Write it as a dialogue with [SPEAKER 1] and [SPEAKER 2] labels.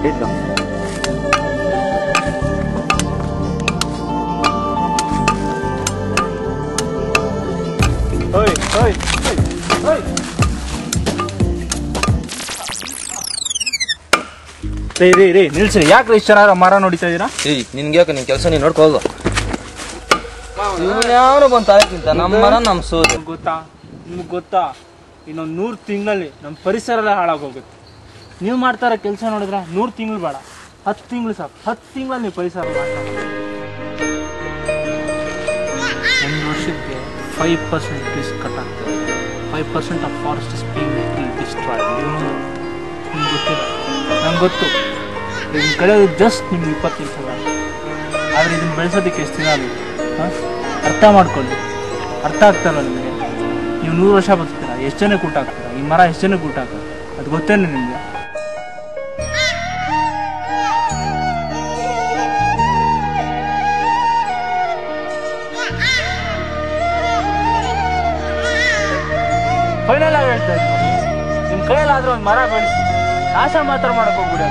[SPEAKER 1] ಇಟ್ಕೊ. ಓಯ್ ಓಯ್ ಓಯ್ ರೀ ನಿಲ್ಸಿ. ಯಾಕೆ ಇಷ್ಟು ಚೆನ್ನಾಗಿ ಮರ ನೋಡಿತಾ ಇದ್ದೀರಾ?
[SPEAKER 2] ನಿನ್ಗೆ ಯಾಕೆ ನಿನ್ ಕೆಲಸ ನೀನು ನೋಡ್ಕೋ ಹೋಗು. ಯಾವನು ಬಂದು ತಾಳಕ್ಕಿಂತ ನಮ್ಮ ಮರ ನಮ್ಮ ಸೋದು.
[SPEAKER 1] ನಿಮ್ಗೆ ಗೊತ್ತಾ ಇನ್ನೊಂದು 100 ತಿಂಗಳಲ್ಲಿ ನಮ್ಮ ಪರಿಸರ ಎಲ್ಲ ಹಾಳಾಗೋಗುತ್ತೆ. ನೀವು ಮಾಡ್ತಾರ ಕೆಲಸ ನೋಡಿದ್ರೆ 100 ತಿಂಗಳು ಬೇಡ, 10 ತಿಂಗಳು ಸಾಕು. 10 ತಿಂಗಳಲ್ಲಿ ನೀವು ಪರಿಸರ ಮಾಡ್ತಾರೆ. ಒಂದು ವರ್ಷಕ್ಕೆ 5% ಟ್ರೀಸ್ ಕಟ್ ಆಗ್ತದೆ. 5% of forest is being destroyed. ನಿಮ್ಗೆ ಗೊತ್ತಿಲ್ಲ, ನಂಗೆ ಗೊತ್ತು. ಇದನ್ನ ಕಳೆಯೋದು ಜಸ್ಟ್ ನಿಮ್ಗೆ 20 ನಿಮಿಷ ಬೇಡ, ಆದರೆ ಇದನ್ನು ಬೆಳೆಸೋದಕ್ಕೆ ಎಷ್ಟು ದಿನ ಆಗುತ್ತೆ? ಅರ್ಥ ಮಾಡ್ಕೊಳ್ಳಿ. ಅರ್ಥ ಆಗ್ತಲ್ಲ ನಿಮಗೆ? ನೀವು 100 ವರ್ಷ ಬದುಕ್ತೀರಾ, ಎಷ್ಟು ಜನಕ್ಕೆ ಊಟ ಹಾಕ್ತೀರಾ? ಈ ಮರ ಎಷ್ಟು ಜನಕ್ಕೆ ಊಟ ಹಾಕ್ತಾರೆ ಅದು ಗೊತ್ತೇನೆ ನಿಮಗೆ? ಫೈನಲ್ ಆಗಿ ಹೇಳ್ತಾ ಇದ್ದೀನಿ, ನಿಮ್ಮ ಕೈಯಲ್ಲಾದ್ರೂ ಒಂದು ಮರ ಬೆಳೆಸಿ, ನಾಶ ಮಾತ್ರ ಮಾಡಕ್ ಹೋಗ್ಬಿಡಿ.